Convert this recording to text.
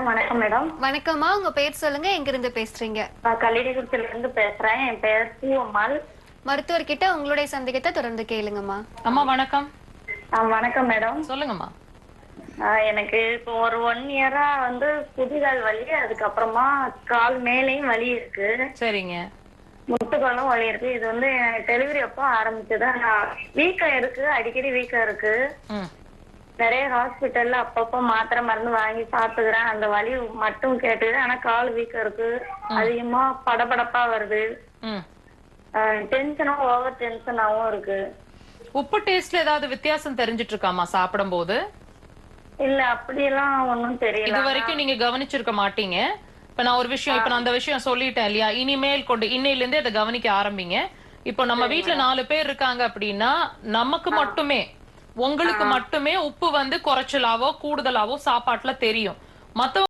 வணக்கம் மேடம். வணக்கம்மா, உங்க பேர் சொல்லுங்க, எங்க இருந்து பேசுறீங்க? நான் கல்லிடைக்குறிச்சியில இருந்து பேசுறேன். என் பெயர் பூவம்மாள். மருத்துவர்கிட்ட உங்களுடைய சந்தேகத்தை தொடர்ந்து கேளுங்கம்மா. அம்மா வணக்கம். வணக்கம் மேடம். சொல்லுங்கம்மா. எனக்கு இப்போ ஒரு 1 இயரா குதிகால் வலி, அதுக்கப்புறமா கால் மேலேயும் வலி இருக்கு. சரிங்க. முட்டுக்காலும் வலி இருக்கு. இது டெலிவரி அப்போ ஆரம்பிச்சது. வீக்கம் இருக்கு, அடிக்கடி வீக்கம் இருக்கு. நிறைய ஹாஸ்பிட்டல்ல அப்பப்போ மாத்திரை மருந்து வாங்கி சாப்பிட்டுக்கிறேன். அந்த வலி மட்டும் கேட்டுது. ஆனா கால் வீக்கம் இருக்கு, அதிகமா படபடப்பா வருது. டென்ஷனும் ஓவர் டென்ஷனாவும் இருக்கு. உப்பு டேஸ்ட்ல ஏதாவது வித்தியாசம் தெரிஞ்சிட்டு இருக்காமா சாப்பிடும் போது? இல்ல, அப்படியெல்லாம் ஒண்ணும் தெரியல. இது வரைக்கும் நீங்க கவனிச்சிருக்க மாட்டீங்க. இப்ப நான் ஒரு விஷயம், இப்ப நான் அந்த விஷயம் சொல்லிட்டேன் இல்லையா? இனிமேல் கொண்டு இன்னையில இருந்தே அதை கவனிக்க ஆரம்பிங்க. இப்போ நம்ம வீட்டுல 4 பேர் இருக்காங்க அப்படின்னா, நமக்கு மட்டுமே, உங்களுக்கு மட்டுமே உப்பு குறைச்சலாவோ கூடுதலாவோ சாப்பாட்டுல தெரியும். மத்த